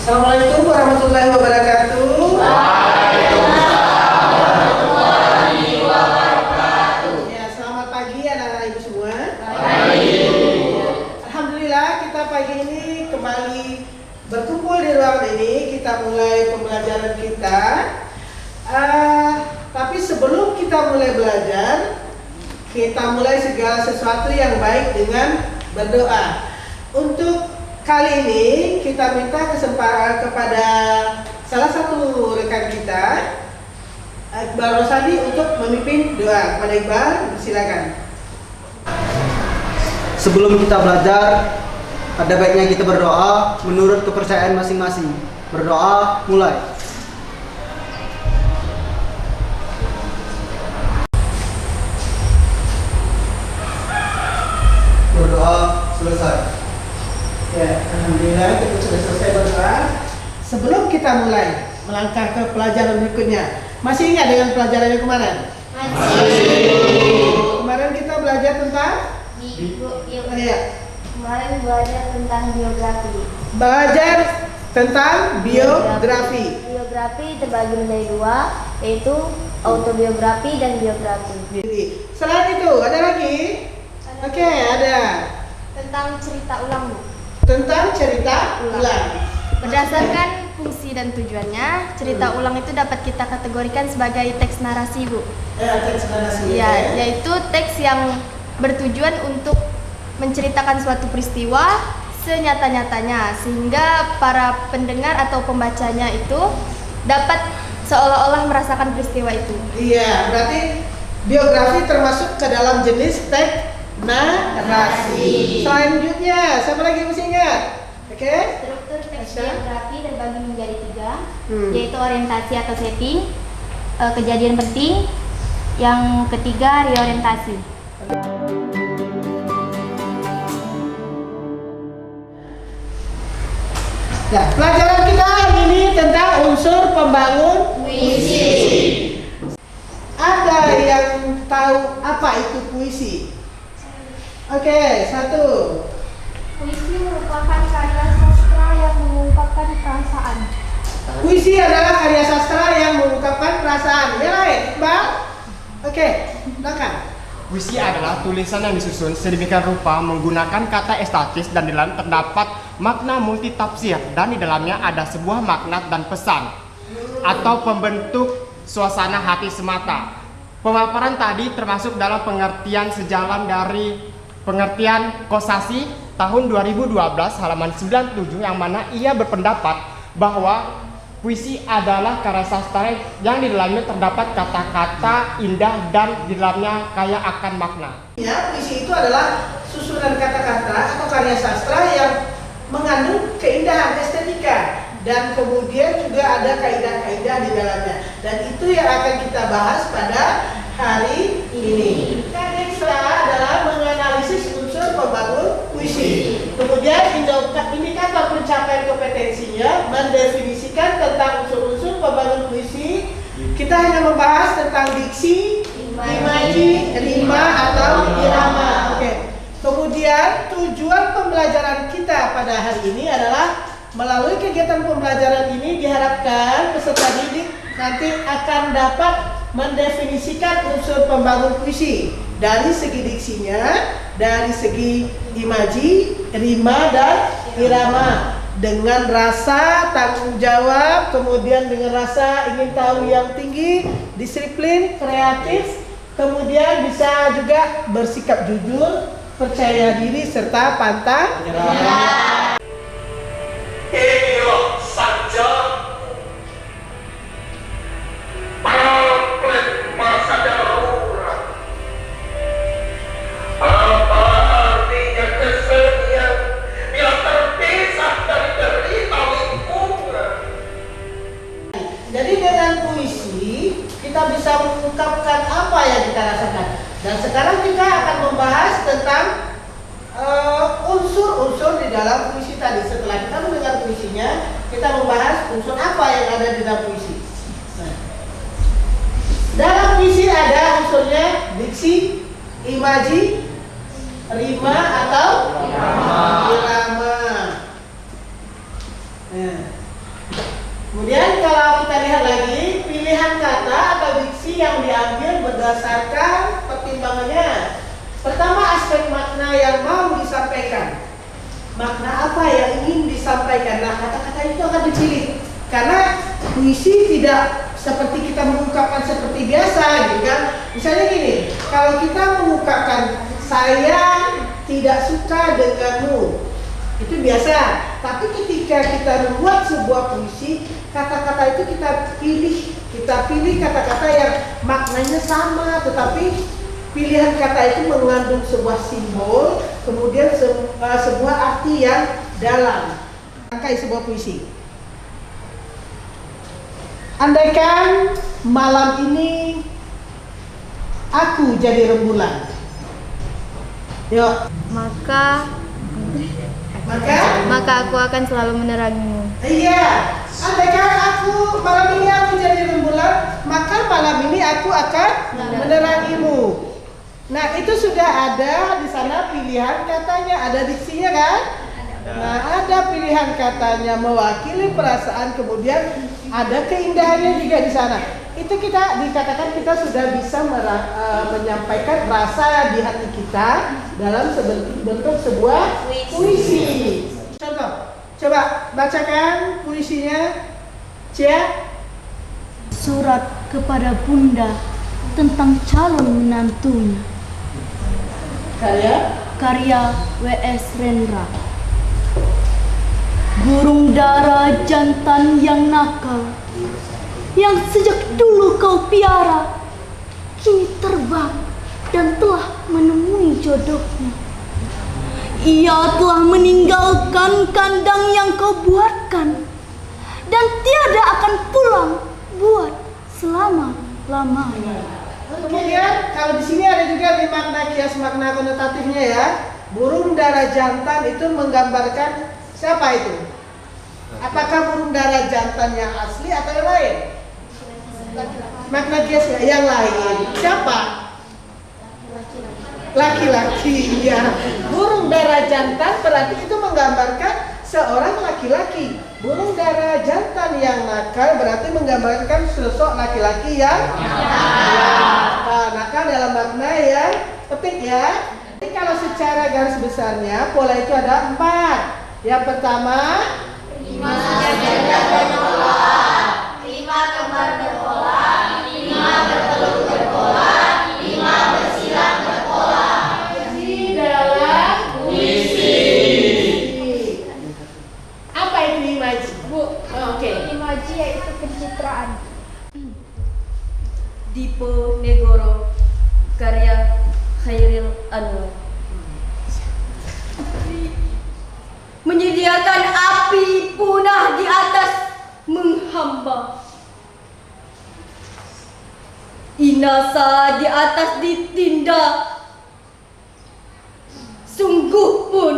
Assalamualaikum warahmatullahi wabarakatuh. Waalaikumsalam warahmatullahi wabarakatuh. Ya, selamat pagi anak-anak ibu semua. Baik. Alhamdulillah kita pagi ini kembali berkumpul di ruangan ini. Kita mulai pembelajaran kita. Tapi sebelum kita mulai belajar, kita mulai segala sesuatu yang baik dengan berdoa. Untuk kali ini kita minta kesempatan kepada salah satu rekan kita, Iqbal Rosadi, untuk memimpin doa. Kepada Iqbal, silakan. Sebelum kita belajar, ada baiknya kita berdoa menurut kepercayaan masing-masing. Berdoa, mulai. Berdoa, selesai. Ya, alhamdulillah kita sudah selesai berdoa. Sebelum kita mulai melangkah ke pelajaran berikutnya, masih ingat dengan pelajaran yang kemarin? Kemarin kita belajar tentang Kemarin belajar tentang biografi. Belajar tentang biografi. Biografi terbagi menjadi dua, yaitu autobiografi dan biografi. Selain itu, ada lagi? Oke, ada Tentang cerita ulang, Bu. tentang cerita ulang. Berdasarkan fungsi dan tujuannya, cerita ulang itu dapat kita kategorikan sebagai teks narasi, Bu. Teks narasi. Ya, yaitu teks yang bertujuan untuk menceritakan suatu peristiwa senyata-nyatanya, sehingga para pendengar atau pembacanya itu dapat seolah-olah merasakan peristiwa itu. Iya, berarti biografi termasuk ke dalam jenis teks narasi. Selanjutnya, siapa lagi mesti ingat? Oke? Struktur teks Aisyah. biografi terbagi menjadi tiga, Hmm. yaitu orientasi atau setting, kejadian penting, yang ketiga reorientasi. Nah, pelajaran kita hari ini tentang unsur pembangun Puisi. Ada yang tahu apa itu puisi? Oke, satu. Puisi merupakan karya sastra yang mengungkapkan perasaan. Puisi adalah karya sastra yang mengungkapkan perasaan. Ya, lain, Bang. Oke, silakan. Puisi adalah tulisan yang disusun sedemikian rupa menggunakan kata estatis dan di dalam terdapat makna multitafsir dan di dalamnya ada sebuah makna dan pesan atau pembentuk suasana hati semata. Pemaparan tadi termasuk dalam pengertian sejalan dari pengertian Kosasih tahun 2012 halaman 97 yang mana ia berpendapat bahwa puisi adalah karya sastra yang di dalamnya terdapat kata-kata indah dan di dalamnya kaya akan makna. Ya, puisi itu adalah susunan kata-kata atau karya sastra yang mengandung keindahan estetika dan kemudian juga ada kaidah-kaidah di dalamnya. Dan itu yang akan kita bahas pada hari ini. Kita adalah menganalisis unsur pembangun puisi. Kemudian indikator pencapaian kompetensinya mendefinisikan tentang unsur-unsur pembangun puisi. Kita hanya membahas tentang diksi, imaji, rima atau irama. Oke. Kemudian tujuan pembelajaran kita pada hari ini adalah melalui kegiatan pembelajaran ini diharapkan peserta didik nanti akan dapat mendefinisikan unsur pembangun puisi dari segi diksinya, dari segi imaji, rima dan irama, dengan rasa tanggung jawab, kemudian dengan rasa ingin tahu yang tinggi, disiplin, kreatif, kemudian bisa juga bersikap jujur, percaya diri serta pantang menyerah. Inilah saja pamflet masa darurat. Apa artinya kesenian bila terpisah dari derita lingkungan? Jadi dengan puisi kita bisa mengungkapkan apa yang kita rasakan. Dan sekarang kita akan membahas tentang unsur-unsur di dalam puisi tadi. Setelah kita mendengar puisinya, kita membahas unsur apa yang ada di dalam puisi. Nah, dalam puisi ada unsurnya diksi, imaji, rima atau irama. Nah, pilihan kata atau diksi yang diambil berdasarkan pertimbangannya. Pertama, aspek makna yang mau disampaikan. Makna apa yang ingin disampaikan? Nah, kata-kata itu akan dipilih. Karena puisi tidak seperti kita mengungkapkan seperti biasa, gitu kan? Misalnya gini, kalau kita mengungkapkan saya tidak suka denganmu, itu biasa. Tapi ketika kita membuat sebuah puisi, kata-kata itu kita pilih kata-kata yang maknanya sama, tetapi pilihan kata itu mengandung sebuah simbol, kemudian sebuah arti yang dalam. Rangkai sebuah puisi. Andaikan malam ini aku jadi rembulan. Yuk. Maka aku akan selalu menerangimu. Iya. Andaikan malam ini aku jadi rembulan, maka malam ini aku akan menerangimu. Nah, itu sudah ada di sana pilihan katanya, ada diksinya kan? Nah, ada pilihan katanya mewakili perasaan, kemudian ada keindahannya juga di sana. Itu dikatakan kita sudah bisa menyampaikan rasa di hati kita dalam bentuk sebuah puisi. Contoh, coba bacakan puisinya, Cia. Surat kepada Bunda tentang calon menantunya. Karya W.S. Rendra. Burung dara jantan yang nakal, yang sejak dulu kau piara, kini terbang dan telah menemui jodohnya. Ia telah meninggalkan kandang yang kau buatkan, dan tiada akan pulang buat selama-lamanya. Kemudian kalau di sini ada juga makna kias, makna konotatifnya ya. Burung dara jantan itu menggambarkan siapa itu? Apakah burung dara jantan yang asli atau yang lain? Makna kiasnya yang lain. Siapa? Laki-laki, ya. Burung dara jantan berarti itu menggambarkan seorang laki-laki. Burung dara jantan yang nakal berarti menggambarkan sosok laki-laki yang nakal dalam makna yang petik ya. Jadi kalau secara garis besarnya pola itu ada 4. Yang pertama, 5 sejajar berpola, 5 kembar berpola, 5 bertelur berpola, 5 bersilang berpola. di dalam Puisi. apa itu imaji? Bu, oke. Imaji yaitu pencitraan. Dipo Negoro, karya Khairil Anwar. Menyediakan api punah di atas menghamba, inasa di atas ditindak. Sungguh pun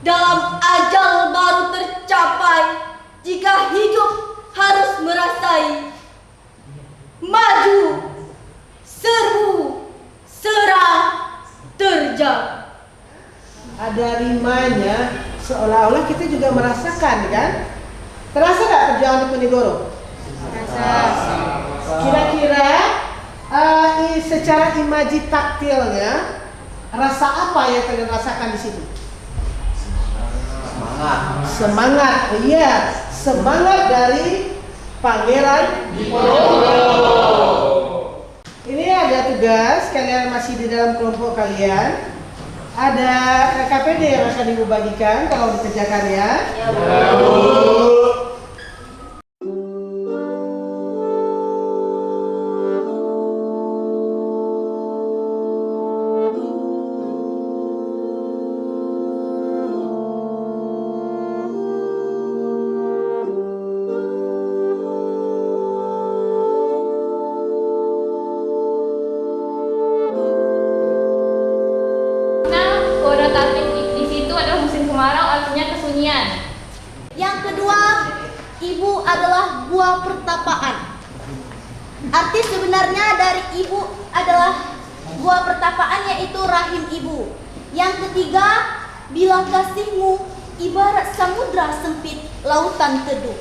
dalam ajal baru tercapai jika hidup harus merasai. Maju, seru, serang, terjang. Ada rimanya, seolah-olah kita juga merasakan kan? Terasa nggak perjuangan Diponegoro? Kira-kira secara imaji taktilnya, rasa apa yang kalian rasakan di situ? Semangat, iya, semangat dari Pangeran Diponegoro. Ini ada tugas, kalian masih di dalam kelompok kalian. Ada KPD yang akan ibu bagikan, tolong dikerjakan ya. Konotatif di situ adalah musim kemarau, artinya kesunyian. Yang kedua, ibu adalah buah pertapaan. Arti sebenarnya dari ibu adalah buah pertapaan, yaitu rahim ibu. Yang ketiga, bila kasihmu ibarat samudra sempit lautan teduh.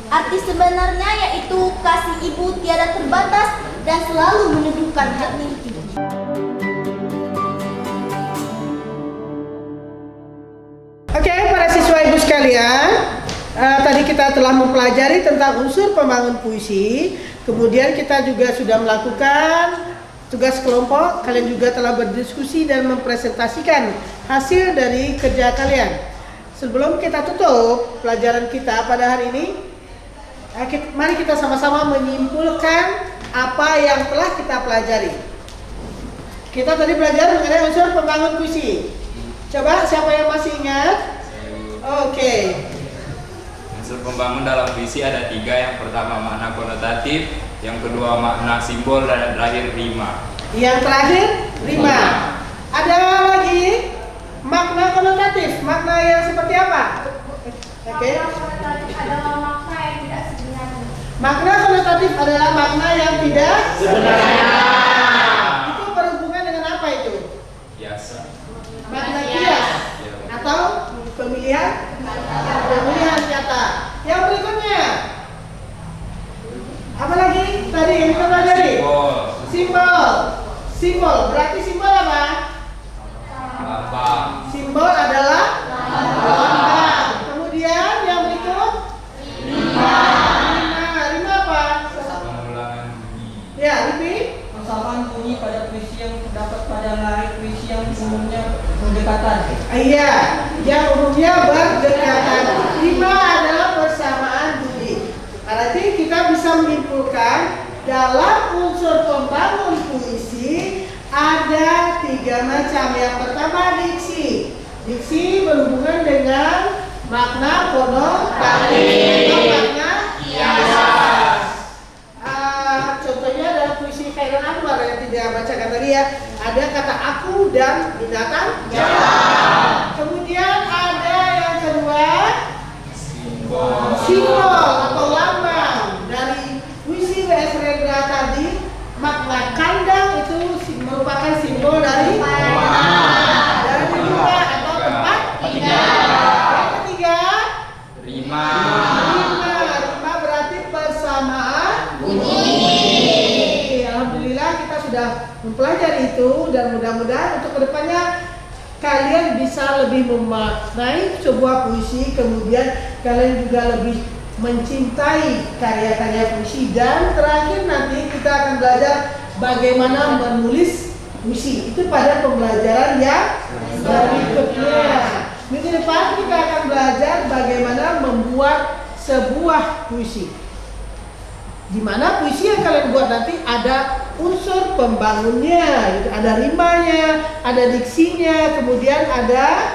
Arti sebenarnya yaitu kasih ibu tiada terbatas dan selalu meneduhkan hati. Oke, para siswa ibu sekalian, tadi kita telah mempelajari tentang unsur pembangun puisi. Kemudian kita juga sudah melakukan tugas kelompok. Kalian juga telah berdiskusi dan mempresentasikan hasil dari kerja kalian. Sebelum kita tutup pelajaran kita pada hari ini, mari kita sama-sama menyimpulkan apa yang telah kita pelajari. Kita tadi belajar mengenai unsur pembangun puisi. Coba siapa yang masih ingat? Oke. Unsur pembangun dalam puisi ada 3. Yang pertama makna konotatif, yang kedua makna simbol, dan yang terakhir rima. Yang terakhir rima. Ada lagi makna konotatif. Makna yang seperti apa? Oke. Makna konotatif adalah makna yang tidak sebenarnya. Itu berhubungan dengan apa itu? Biasa. Makna kias atau pemilihan nyata. Yang berikutnya apa lagi tadi yang kita pelajari? Simbol berarti simbol apa? Lambang. Simbol adalah lambang. Kemudian yang berikut rima apa? Pengulangan bunyi. Ya, Ripi. Persamaan bunyi pada puisi yang terdapat pada lain puisi yang umumnya berdekatan. Iya, yang umumnya berdekatan. Rima adalah persamaan bunyi. Berarti kita bisa menyimpulkan dalam unsur pembangun puisi ada 3 macam. Yang pertama diksi. Diksi berhubungan dengan makna konotatif atau makna kias. Contohnya dalam puisi Khairul Anwar yang tidak bacakan tadi ya, ada kata aku dan binatang jalan. Kemudian ada yang kedua simbol atau lambang. Dari puisi W.S. Rendra tadi, makna kandang itu merupakan simbol dari rumah atau tempat tinggal. Yang ketiga Rima. Rima berarti persamaan bunyi. Alhamdulillah kita sudah mempelajari itu, dan mudah-mudahan untuk kedepannya kalian bisa lebih memaknai sebuah puisi, kemudian kalian juga lebih mencintai karya-karya puisi, dan terakhir nanti kita akan belajar bagaimana menulis puisi. Itu pada pembelajaran yang berikutnya. Minggu depan kita akan belajar bagaimana membuat sebuah puisi. Di mana puisi yang kalian buat nanti ada unsur pembangunnya, gitu. Ada rimanya, ada diksinya, kemudian ada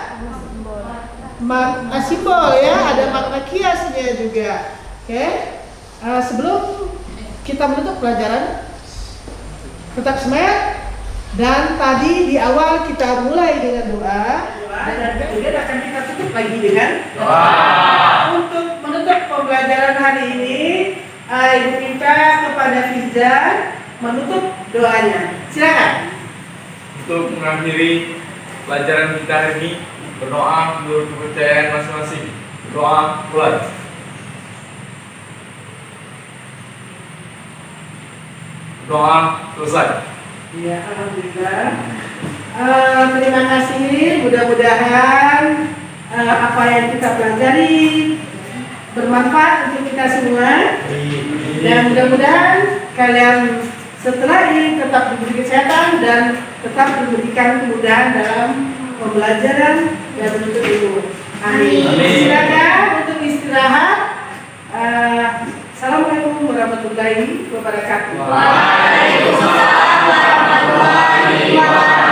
makna simbol ya, ada makna kiasnya juga. Oke. Sebelum kita menutup pelajaran, tetap semangat. Dan tadi di awal kita mulai dengan doa, dan kemudian akan kita tutup lagi dengan doa. Untuk menutup pembelajaran hari ini, Ibu minta kepada Fizan menutup doanya. Silakan. Untuk mengakhiri pelajaran kita hari ini, berdoa menurut kepercayaan masing-masing. Doa mulai. Doa selesai. Ya, alhamdulillah. Terima kasih. Mudah-mudahan apa yang kita pelajari bermanfaat untuk kita semua. Dan mudah-mudahan kalian setelah ini tetap diberi kesehatan dan tetap diberikan kemudahan dalam pembelajaran dan menuntut ilmu. Amin. Silakan untuk istirahat. Assalamualaikum warahmatullahi wabarakatuh. Waalaikumsalam warahmatullahi wabarakatuh.